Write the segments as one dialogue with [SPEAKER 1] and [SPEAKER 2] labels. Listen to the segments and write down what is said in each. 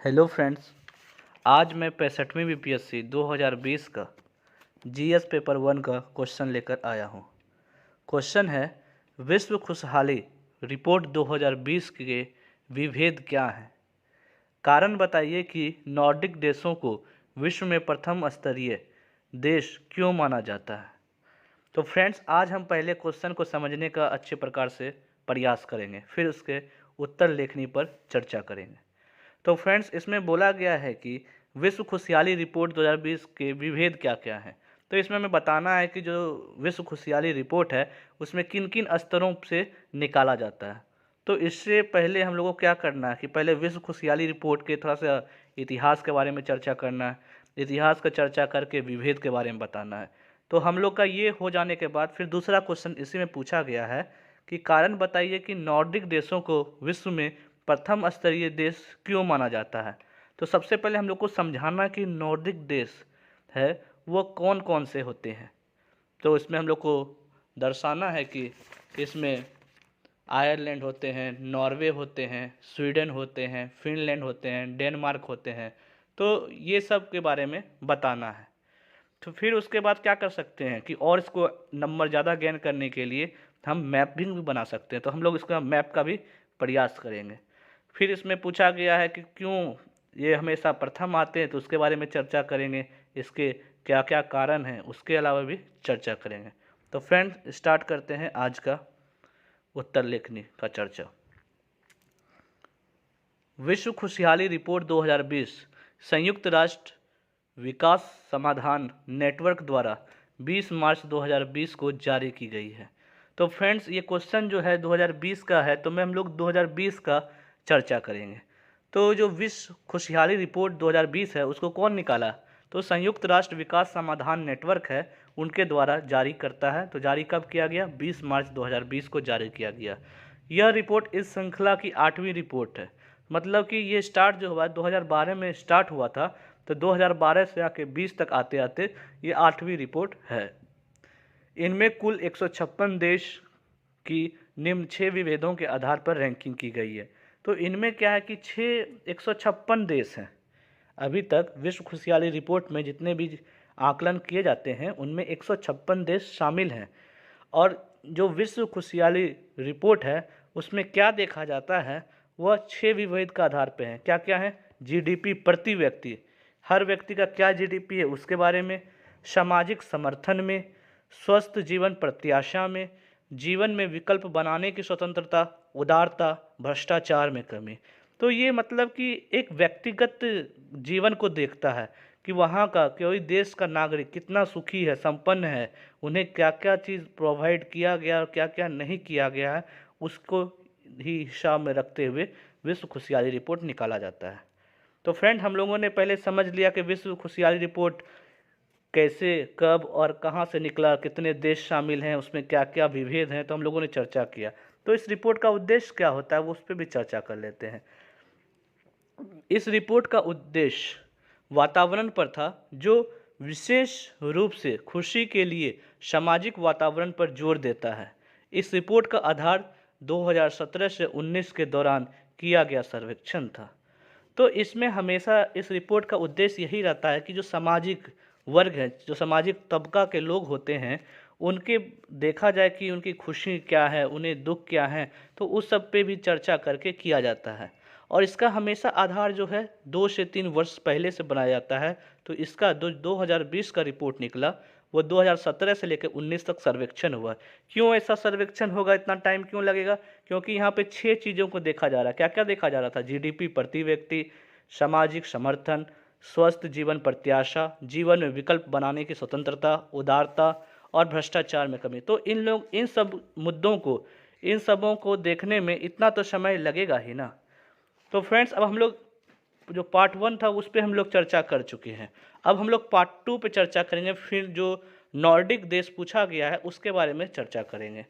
[SPEAKER 1] Hello friends. आज मैं 65वीं BPSC 2020 का जीएस पेपर 1 का क्वेश्चन लेकर आया हूँ। क्वेश्चन है, विश्व खुशहाली रिपोर्ट 2020 के विभेद क्या हैं? कारण बताइए कि नॉर्डिक देशों को विश्व में प्रथम स्तरीय देश क्यों माना जाता है। तो फ्रेंड्स, आज हम पहले क्वेश्चन को समझने का अच्छे प्रकार से प्रयास करेंगे, फिर उसके उत्तर लेखनी पर चर्चा करेंगे। तो फ्रेंड्स, इसमें बोला गया है कि विश्व खुशहाली रिपोर्ट 2020 के विभेद क्या क्या हैं। तो इसमें हमें बताना है कि जो विश्व खुशहाली रिपोर्ट है उसमें किन किन स्तरों से निकाला जाता है। तो इससे पहले हम लोगों को क्या करना है कि पहले विश्व खुशहाली रिपोर्ट के थोड़ा सा इतिहास के बारे में चर्चा करना है। इतिहास का चर्चा करके विभेद के बारे में बताना है। तो हम लोग का ये हो जाने के बाद फिर दूसरा क्वेश्चन इसी में पूछा गया है कि कारण बताइए कि नॉर्डिक देशों को विश्व में प्रथम स्तरीय देश क्यों माना जाता है। तो सबसे पहले हम लोग को समझाना कि नॉर्डिक देश है वो कौन कौन से होते हैं। तो इसमें हम लोग को दर्शाना है कि इसमें आयरलैंड होते हैं, नॉर्वे होते हैं, स्वीडन होते हैं, फिनलैंड होते हैं, डेनमार्क होते हैं। तो ये सब के बारे में बताना है। तो फिर उसके बाद क्या कर सकते हैं कि और इसको नंबर ज़्यादा गेन करने के लिए हम मैप भी बना सकते हैं। तो हम लोग इसका मैप का भी प्रयास करेंगे। फिर इसमें पूछा गया है कि क्यों ये हमेशा प्रथम आते हैं, तो उसके बारे में चर्चा करेंगे। इसके क्या क्या कारण हैं उसके अलावा भी चर्चा करेंगे। तो फ्रेंड्स, स्टार्ट करते हैं आज का उत्तर लेखनी का चर्चा। विश्व खुशहाली रिपोर्ट 2020 संयुक्त राष्ट्र विकास समाधान नेटवर्क द्वारा 20 मार्च 2020 को जारी की गई है। तो फ्रेंड्स, ये क्वेश्चन जो है 2020 का है, तो मैं हम लोग 2020 का चर्चा करेंगे। तो जो विश्व खुशहाली रिपोर्ट 2020 है उसको कौन निकाला? तो संयुक्त राष्ट्र विकास समाधान नेटवर्क है, उनके द्वारा जारी करता है। तो जारी कब किया गया? 20 मार्च 2020 को जारी किया गया। यह रिपोर्ट इस श्रृंखला की 8वीं रिपोर्ट है। मतलब कि ये स्टार्ट जो हुआ 2012 में स्टार्ट हुआ था, तो 2012 से आके 20 तक आते आते ये 8वीं रिपोर्ट है। इनमें कुल 156 देश की निम्न 6 विभेदों के आधार पर रैंकिंग की गई है। तो इनमें क्या है कि 156 देश हैं। अभी तक विश्व खुशहाली रिपोर्ट में जितने भी आकलन किए जाते हैं उनमें 156 देश शामिल हैं। और जो विश्व खुशहाली रिपोर्ट है उसमें क्या देखा जाता है, वह 6 विभेद का आधार पर है। क्या क्या है? जीडीपी प्रति व्यक्ति, हर व्यक्ति का क्या जीडीपी है उसके बारे में, सामाजिक समर्थन में, स्वस्थ जीवन प्रत्याशा में, जीवन में विकल्प बनाने की स्वतंत्रता, उदारता, भ्रष्टाचार में कमी। तो ये मतलब कि एक व्यक्तिगत जीवन को देखता है कि वहाँ का कोई देश का नागरिक कितना सुखी है, संपन्न है, उन्हें क्या क्या चीज़ प्रोवाइड किया गया और क्या क्या नहीं किया गया है, उसको ही हिसाब में रखते हुए विश्व खुशहाली रिपोर्ट निकाला जाता है। तो फ्रेंड, हम लोगों ने पहले समझ लिया कि विश्व खुशहाली रिपोर्ट कैसे, कब और कहाँ से निकला, कितने देश शामिल हैं, उसमें क्या क्या विभेद हैं, तो हम लोगों ने चर्चा किया। तो इस रिपोर्ट का उद्देश्य क्या होता है वो उस पर भी चर्चा कर लेते हैं। इस रिपोर्ट का उद्देश्य वातावरण पर था, जो विशेष रूप से खुशी के लिए सामाजिक वातावरण पर जोर देता है। इस रिपोर्ट का आधार 2017 से 19 के दौरान किया गया सर्वेक्षण था। तो इसमें हमेशा इस रिपोर्ट का उद्देश्य यही रहता है कि जो सामाजिक वर्ग है, जो सामाजिक तबका के लोग होते हैं, उनके देखा जाए कि उनकी खुशी क्या है, उन्हें दुख क्या है, तो उस सब पे भी चर्चा करके किया जाता है। और इसका हमेशा आधार जो है 2 से 3 वर्ष पहले से बनाया जाता है। तो इसका 2020 का रिपोर्ट निकला, वो 2017 से लेकर 19 तक सर्वेक्षण हुआ। क्यों ऐसा सर्वेक्षण होगा, इतना टाइम क्यों लगेगा? क्योंकि यहाँ पे 6 चीज़ों को देखा जा रहा है। क्या क्या देखा जा रहा था? जीडीपी प्रति व्यक्ति, सामाजिक समर्थन, स्वस्थ जीवन प्रत्याशा, जीवन में विकल्प बनाने की स्वतंत्रता, उदारता और भ्रष्टाचार में कमी। तो इन सब मुद्दों को, इन सबों को देखने में इतना तो समय लगेगा ही ना। तो फ्रेंड्स, अब हम लोग जो पार्ट 1 था उस पर हम लोग चर्चा कर चुके हैं। अब हम लोग पार्ट 2 पे चर्चा करेंगे। फिर जो नॉर्डिक देश पूछा गया है उसके बारे में चर्चा करेंगे।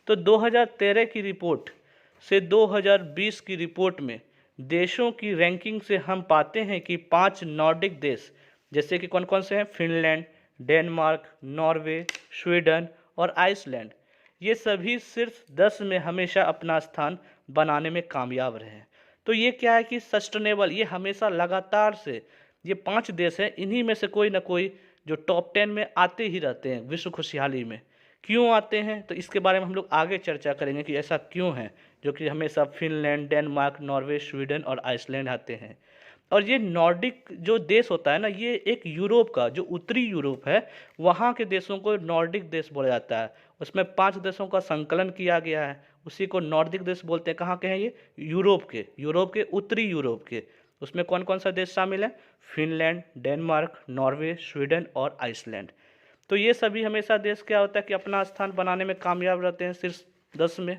[SPEAKER 1] तो 2013 की रिपोर्ट से 2020 की रिपोर्ट में देशों की रैंकिंग से हम पाते हैं कि 5 नॉर्डिक देश, जैसे कि कौन कौन से हैं? फिनलैंड, डेनमार्क, नॉर्वे, स्वीडन और आइसलैंड, ये सभी शीर्ष 10 में हमेशा अपना स्थान बनाने में कामयाब रहे हैं। तो ये क्या है कि सस्टेनेबल, ये हमेशा लगातार से ये 5 देश हैं, इन्हीं में से कोई ना कोई जो टॉप 10 में आते ही रहते हैं विश्व खुशहाली में। क्यों आते हैं तो इसके बारे में हम लोग आगे चर्चा करेंगे कि ऐसा क्यों है जो कि हमेशा फिनलैंड, डेनमार्क, नॉर्वे, स्वीडन और आइसलैंड आते हैं। और ये नॉर्डिक जो देश होता है ना, ये एक यूरोप का, जो उत्तरी यूरोप है वहाँ के देशों को नॉर्डिक देश बोला जाता है। उसमें 5 देशों का संकलन किया गया है, उसी को नॉर्डिक देश बोलते हैं। कहाँ के हैं ये? यूरोप के उत्तरी यूरोप के। उसमें कौन कौन सा देश शामिल है? फिनलैंड, डेनमार्क, नॉर्वे, स्वीडन और आइसलैंड। तो ये सभी हमेशा देश क्या होता है कि अपना स्थान बनाने में कामयाब रहते हैं शीर्ष 10 में।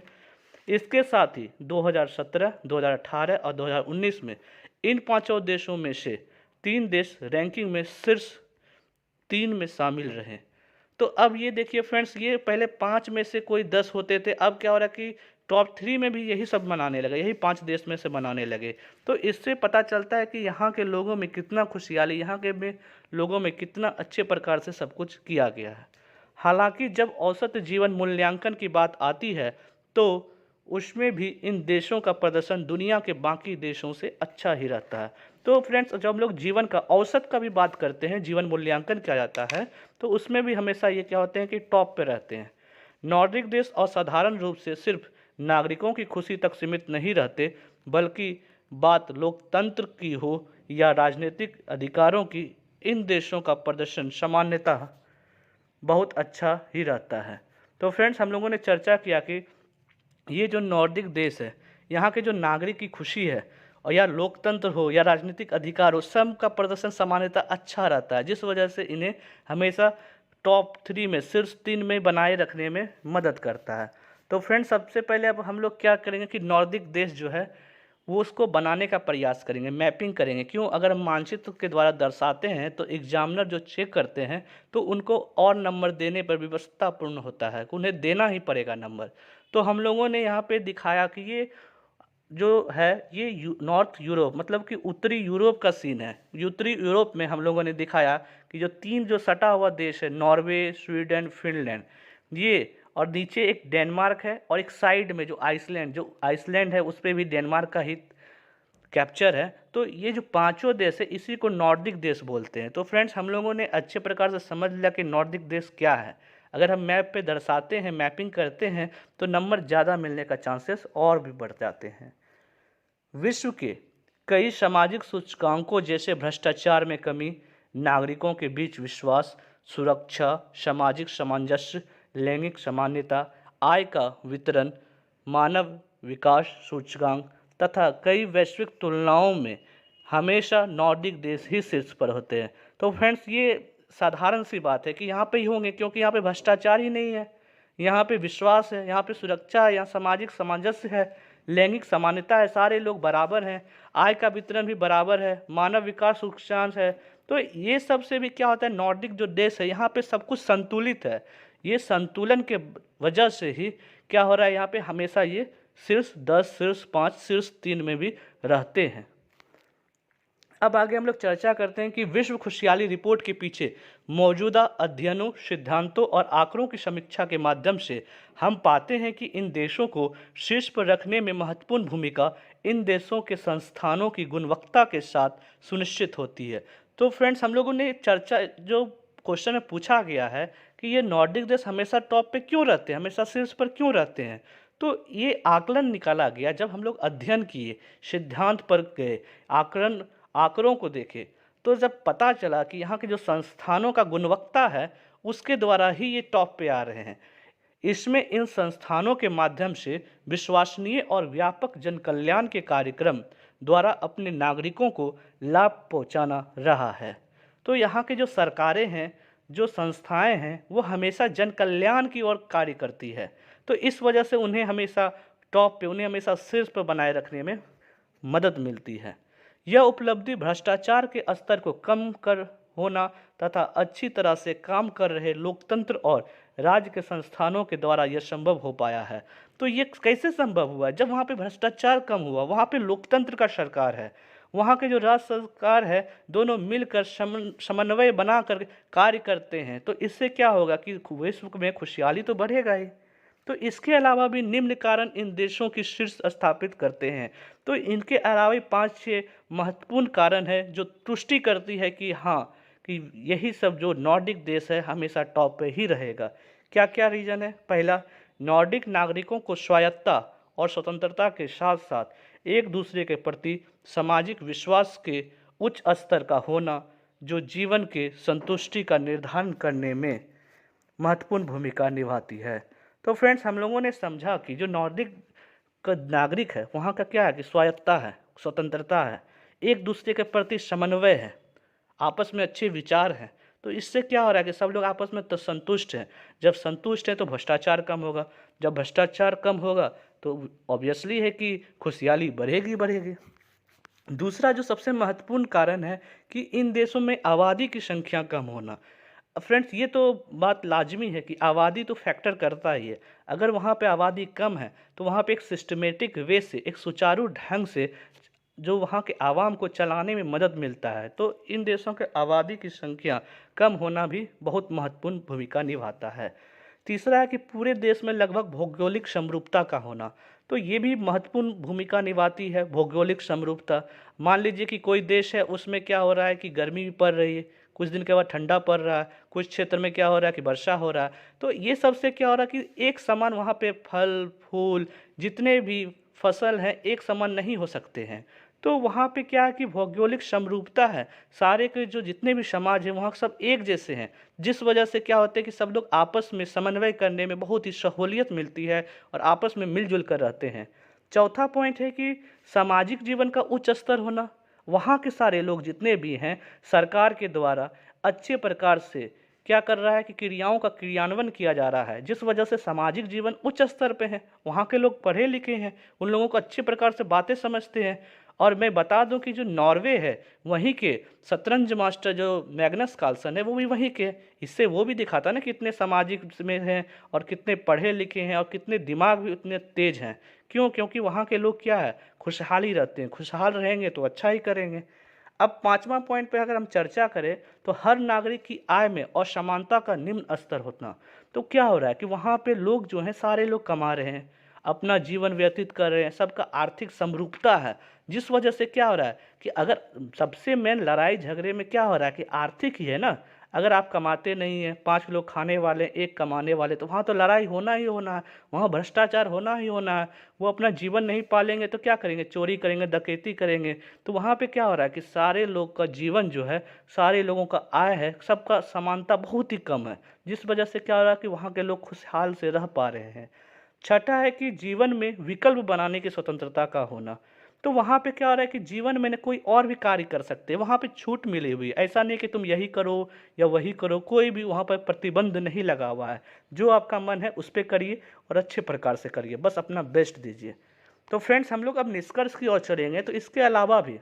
[SPEAKER 1] इसके साथ ही 2017, 2018 और 2019 में इन 5 देशों में से 3 देश रैंकिंग में शीर्ष 3 में शामिल रहे। तो अब ये देखिए फ्रेंड्स, ये पहले 5 में से कोई 10 होते थे, अब क्या हो रहा है कि टॉप 3 में भी यही सब मनाने लगे, यही 5 देश में से मनाने लगे। तो इससे पता चलता है कि यहाँ के लोगों में कितना खुशहाली, यहाँ के में लोगों में कितना अच्छे प्रकार से सब कुछ किया गया है। हालांकि जब औसत जीवन मूल्यांकन की बात आती है तो उसमें भी इन देशों का प्रदर्शन दुनिया के बाकी देशों से अच्छा ही रहता है। तो फ्रेंड्स, जब हम लोग जीवन का औसत का भी बात करते हैं, जीवन मूल्यांकन किया जाता है, तो उसमें भी हमेशा ये क्या होते हैं कि टॉप पे रहते हैं। नॉर्डिक देश असाधारण रूप से सिर्फ नागरिकों की खुशी तक सीमित नहीं रहते, बल्कि बात लोकतंत्र की हो या राजनीतिक अधिकारों की, इन देशों का प्रदर्शन सामान्यतः बहुत अच्छा ही रहता है। तो फ्रेंड्स, हम लोगों ने चर्चा किया कि ये जो नॉर्डिक देश है, यहाँ के जो नागरिक की खुशी है, और या लोकतंत्र हो या राजनीतिक अधिकार हो, सब का प्रदर्शन सामान्यतः अच्छा रहता है, जिस वजह से इन्हें हमेशा टॉप 3 में, शीर्ष 3 में बनाए रखने में मदद करता है। तो फ्रेंड्स, सबसे पहले अब हम लोग क्या करेंगे कि नॉर्डिक देश जो है वो उसको बनाने का प्रयास करेंगे, मैपिंग करेंगे। क्यों? अगर हम मानचित्र के द्वारा दर्शाते हैं तो एग्जामिनर जो चेक करते हैं तो उनको और नंबर देने पर विवशतापूर्ण होता है, उन्हें देना ही पड़ेगा नंबर। तो हम लोगों ने यहाँ पे दिखाया कि ये जो है ये नॉर्थ यूरोप, मतलब कि उत्तरी यूरोप का सीन है। उत्तरी यूरोप में हम लोगों ने दिखाया कि जो 3 जो सटा हुआ देश है, नॉर्वे, स्वीडन, फिनलैंड, ये, और नीचे एक डेनमार्क है, और एक साइड में जो आइसलैंड है उस पर भी डेनमार्क का ही कैप्चर है। तो ये जो 5 देश है इसी को नॉर्डिक देश बोलते हैं। तो फ्रेंड्स, हम लोगों ने अच्छे प्रकार से समझ लिया कि नॉर्डिक देश क्या है। अगर हम मैप पे दर्शाते हैं, मैपिंग करते हैं, तो नंबर ज़्यादा मिलने का चांसेस और भी बढ़ जाते हैं। विश्व के कई सामाजिक सूचकांकों जैसे भ्रष्टाचार में कमी, नागरिकों के बीच विश्वास, सुरक्षा, सामाजिक सामंजस्य, लैंगिक समानता, आय का वितरण, मानव विकास सूचकांक तथा कई वैश्विक तुलनाओं में हमेशा नॉर्डिक देश ही शीर्ष पर होते हैं। तो फ्रेंड्स, ये साधारण सी बात है कि यहाँ पे ही होंगे, क्योंकि यहाँ पे भ्रष्टाचार ही नहीं है, यहाँ पे विश्वास है, यहाँ पे सुरक्षा है, यहाँ सामाजिक सामंजस्य है, लैंगिक समानता है, सारे लोग बराबर हैं, आय का वितरण भी बराबर है, मानव विकास सूचकांक है। तो ये सब से भी क्या होता है, नॉर्डिक जो देश है यहाँ पे सब कुछ संतुलित है। ये संतुलन के वजह से ही क्या हो रहा है, यहाँ पे हमेशा ये शीर्ष 10, शीर्ष 5, शीर्ष 3 में भी रहते हैं। अब आगे हम लोग चर्चा करते हैं कि विश्व खुशहाली रिपोर्ट के पीछे मौजूदा अध्ययनों, सिद्धांतों और आंकड़ों की समीक्षा के माध्यम से हम पाते हैं कि इन देशों को शीर्ष पर रखने में महत्वपूर्ण भूमिका इन देशों के संस्थानों की गुणवत्ता के साथ सुनिश्चित होती है। तो फ्रेंड्स, हम लोगों ने चर्चा, जो क्वेश्चन में पूछा गया है कि ये नॉर्डिक देश हमेशा टॉप पे क्यों रहते हैं, हमेशा शीर्ष पर क्यों रहते हैं, तो ये आकलन निकाला गया जब हम लोग अध्ययन किए, सिद्धांत पर गए, आंकड़ों को देखे, तो जब पता चला कि यहाँ के जो संस्थानों का गुणवत्ता है उसके द्वारा ही ये टॉप पे आ रहे हैं। इसमें इन संस्थानों के माध्यम से विश्वसनीय और व्यापक जन कल्याण के कार्यक्रम द्वारा अपने नागरिकों को लाभ पहुंचाना रहा है। तो यहाँ के जो सरकारें हैं, जो संस्थाएं हैं, वो हमेशा जन कल्याण की ओर कार्य करती है। तो इस वजह से उन्हें हमेशा टॉप पे, उन्हें हमेशा शीर्ष पर बनाए रखने में मदद मिलती है। यह उपलब्धि भ्रष्टाचार के स्तर को कम कर होना तथा अच्छी तरह से काम कर रहे लोकतंत्र और राज्य के संस्थानों के द्वारा यह संभव हो पाया है। तो ये कैसे संभव हुआ? जब वहाँ पे भ्रष्टाचार कम हुआ, वहाँ पे लोकतंत्र का सरकार है, वहाँ के जो राज्य सरकार है, दोनों मिलकर समन्वय बना कर कार्य करते हैं। तो इससे क्या होगा कि विश्व में खुशहाली तो बढ़ेगा ही। तो इसके अलावा भी निम्न कारण इन देशों की शीर्ष स्थापित करते हैं। तो इनके अलावा भी 5-6 महत्वपूर्ण कारण है जो तुष्टि करती है कि हाँ, कि यही सब जो नॉर्डिक देश है हमेशा टॉप पे ही रहेगा। क्या क्या रीज़न है? पहला, नॉर्डिक नागरिकों को स्वायत्तता और स्वतंत्रता के साथ साथ एक दूसरे के प्रति सामाजिक विश्वास के उच्च स्तर का होना, जो जीवन के संतुष्टि का निर्धारण करने में महत्वपूर्ण भूमिका निभाती है। तो फ्रेंड्स, हम लोगों ने समझा कि जो नॉर्डिक का नागरिक है वहाँ का क्या है कि स्वायत्तता है, स्वतंत्रता है, एक दूसरे के प्रति समन्वय है, आपस में अच्छे विचार हैं। तो इससे क्या हो रहा है कि सब लोग आपस में तो संतुष्ट हैं। जब संतुष्ट हैं तो भ्रष्टाचार कम होगा, जब भ्रष्टाचार कम होगा तो ऑब्वियसली है कि खुशहाली बढ़ेगी बढ़ेगी। दूसरा जो सबसे महत्वपूर्ण कारण है कि इन देशों में आबादी की संख्या कम होना। फ्रेंड्स, ये तो बात लाजमी है कि आबादी तो फैक्टर करता ही है। अगर वहाँ पे आबादी कम है तो वहाँ पे एक सिस्टमेटिक वे से, एक सुचारू ढंग से जो वहाँ के आवाम को चलाने में मदद मिलता है। तो इन देशों के आबादी की संख्या कम होना भी बहुत महत्वपूर्ण भूमिका निभाता है। तीसरा है कि पूरे देश में लगभग भौगोलिक समरूपता का होना। तो ये भी महत्वपूर्ण भूमिका निभाती है, भौगोलिक समरूपता। मान लीजिए कि कोई देश है, उसमें क्या हो रहा है कि गर्मी भी पड़ रही है, कुछ दिन के बाद ठंडा पड़ रहा है, कुछ क्षेत्र में क्या हो रहा है कि वर्षा हो रहा है। तो ये सबसे क्या हो रहा है कि एक समान वहाँ पे फल फूल जितने भी फसल हैं एक समान नहीं हो सकते हैं। तो वहाँ पे क्या है कि भौगोलिक समरूपता है, सारे के जो जितने भी समाज हैं वहाँ सब एक जैसे हैं, जिस वजह से क्या होता है कि सब लोग आपस में समन्वय करने में बहुत ही सहूलियत मिलती है और आपस में मिलजुल कर रहते हैं। चौथा पॉइंट है कि सामाजिक जीवन का उच्च स्तर होना। वहाँ के सारे लोग जितने भी हैं सरकार के द्वारा अच्छे प्रकार से क्या कर रहा है कि क्रियाओं का क्रियान्वयन किया जा रहा है, जिस वजह से सामाजिक जीवन उच्च स्तर पे है। वहाँ के लोग पढ़े लिखे हैं, उन लोगों को अच्छे प्रकार से बातें समझते हैं। और मैं बता दूं कि जो नॉर्वे है वहीं के शतरंज मास्टर जो मैग्नस कार्लसन है वो भी वहीं के। इससे वो भी दिखाता ना कितने सामाजिक में हैं और कितने पढ़े लिखे हैं और कितने दिमाग भी उतने तेज हैं। क्यों? क्योंकि वहाँ के लोग क्या है, खुशहाली रहते हैं। खुशहाल रहेंगे तो अच्छा ही करेंगे। अब पांचवा पॉइंट पे अगर हम चर्चा करें तो हर नागरिक की आय में असमानता का निम्न स्तर होना। तो क्या हो रहा है कि वहाँ पे लोग जो हैं सारे लोग कमा रहे हैं, अपना जीवन व्यतीत कर रहे हैं, सबका आर्थिक समरूपता है, जिस वजह से क्या हो रहा है कि अगर सबसे मेन लड़ाई झगड़े में क्या हो रहा है कि आर्थिक ही है ना। अगर आप कमाते नहीं हैं, 5 लोग खाने वाले, एक कमाने वाले, तो वहाँ तो लड़ाई होना ही होना है, वहाँ भ्रष्टाचार होना ही होना है। वो अपना जीवन नहीं पालेंगे तो क्या करेंगे? चोरी करेंगे, डकैती करेंगे। तो वहाँ पे क्या हो रहा है कि सारे लोग का जीवन जो है, सारे लोगों का आय है, सबका समानता बहुत ही कम है, जिस वजह से क्या हो रहा है कि वहाँ के लोग खुशहाल से रह पा रहे हैं। छठा है कि जीवन में विकल्प बनाने की स्वतंत्रता का होना। तो वहाँ पे क्या हो रहा है कि जीवन में न कोई और भी कार्य कर सकते हैं, वहाँ पे छूट मिली हुई है। ऐसा नहीं कि तुम यही करो या वही करो, कोई भी वहाँ पर प्रतिबंध नहीं लगा हुआ है। जो आपका मन है उस पर करिए और अच्छे प्रकार से करिए, बस अपना बेस्ट दीजिए। तो फ्रेंड्स, हम लोग अब निष्कर्ष की ओर चलेंगे। तो इसके अलावा भी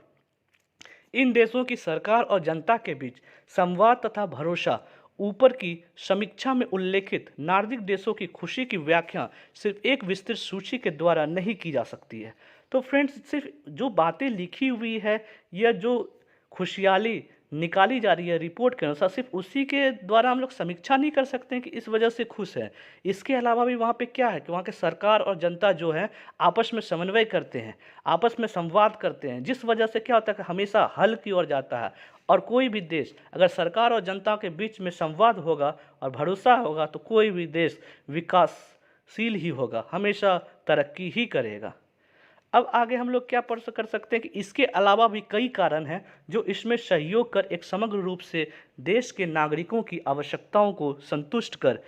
[SPEAKER 1] इन देशों की सरकार और जनता के बीच संवाद तथा भरोसा। ऊपर की समीक्षा में उल्लेखित नार्डिक देशों की खुशी की व्याख्या सिर्फ एक विस्तृत सूची के द्वारा नहीं की जा सकती है। तो फ्रेंड्स, सिर्फ जो बातें लिखी हुई है या जो खुशहाली निकाली जा रही है रिपोर्ट के अनुसार, सिर्फ उसी के द्वारा हम लोग समीक्षा नहीं कर सकते हैं कि इस वजह से खुश है। इसके अलावा भी वहाँ पे क्या है कि वहाँ के सरकार और जनता जो है आपस में समन्वय करते हैं, आपस में संवाद करते हैं, जिस वजह से क्या होता है कि हमेशा हल की ओर जाता है। और कोई भी देश अगर सरकार और जनता के बीच में संवाद होगा और भरोसा होगा तो कोई भी देश विकासशील ही होगा, हमेशा तरक्की ही करेगा। अब आगे हम लोग क्या कर सकते हैं कि इसके अलावा भी कई कारण हैं जो इसमें सहयोग कर एक समग्र रूप से देश के नागरिकों की आवश्यकताओं को संतुष्ट कर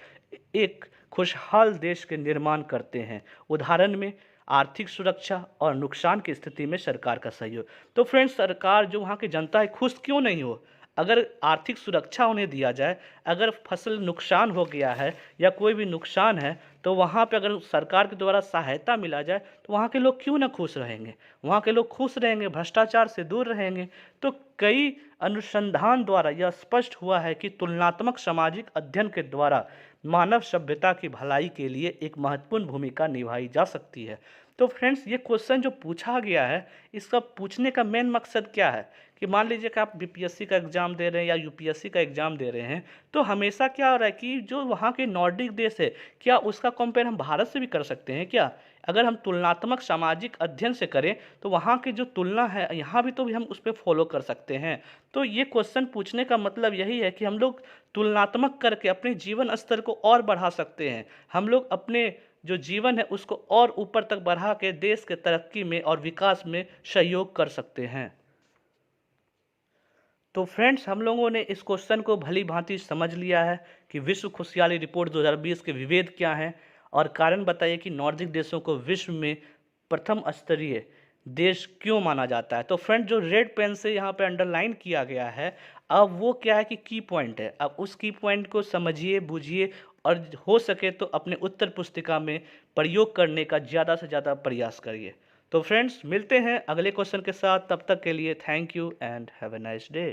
[SPEAKER 1] एक खुशहाल देश के निर्माण करते हैं। उदाहरण में आर्थिक सुरक्षा और नुकसान की स्थिति में सरकार का सहयोग। तो फ्रेंड्स, सरकार जो वहाँ की जनता है खुश क्यों नहीं हो? अगर आर्थिक सुरक्षा उन्हें दिया जाए, अगर फसल नुकसान हो गया है या कोई भी नुकसान है तो वहाँ पे अगर सरकार के द्वारा सहायता मिला जाए तो वहाँ के लोग क्यों ना खुश रहेंगे? वहाँ के लोग खुश रहेंगे, भ्रष्टाचार से दूर रहेंगे। तो कई अनुसंधान द्वारा यह स्पष्ट हुआ है कि तुलनात्मक सामाजिक अध्ययन के द्वारा मानव सभ्यता की भलाई के लिए एक महत्वपूर्ण भूमिका निभाई जा सकती है। तो फ्रेंड्स ये क्वेश्चन जो पूछा गया है, इसका पूछने का मेन मकसद क्या है कि मान लीजिए कि आप बीपीएससी का एग्ज़ाम दे रहे हैं या यूपीएससी का एग्ज़ाम दे रहे हैं, तो हमेशा क्या हो रहा है कि जो वहाँ के नॉर्डिक देश है, क्या उसका कंपेयर हम भारत से भी कर सकते हैं क्या? अगर हम तुलनात्मक सामाजिक अध्ययन से करें, तो वहाँ की जो तुलना है, यहाँ भी हम उस पे फॉलो कर सकते हैं। तो ये क्वेश्चन पूछने का मतलब यही है कि हम लोग तुलनात्मक करके अपने जीवन स्तर को और बढ़ा सकते हैं। हम लोग अपने जो जीवन है उसको और ऊपर तक बढ़ा के देश के तरक्की में और विकास में सहयोग कर सकते हैं। तो फ्रेंड्स, हम लोगों ने इस क्वेश्चन को भली भांति समझ लिया है कि विश्व खुशहाली रिपोर्ट 2020 के विभेद क्या हैं और कारण बताइए कि नॉर्डिक देशों को विश्व में प्रथम स्तरीय देश क्यों माना जाता है। तो फ्रेंड, जो रेड पेन से यहाँ पे अंडरलाइन किया गया है, अब वो क्या है कि की पॉइंट है। अब उस की पॉइंट को समझिए, बूझिए और हो सके तो अपने उत्तर पुस्तिका में प्रयोग करने का ज़्यादा से ज़्यादा प्रयास करिए। तो फ्रेंड्स, मिलते हैं अगले क्वेश्चन के साथ। तब तक के लिए thank you and have a nice day.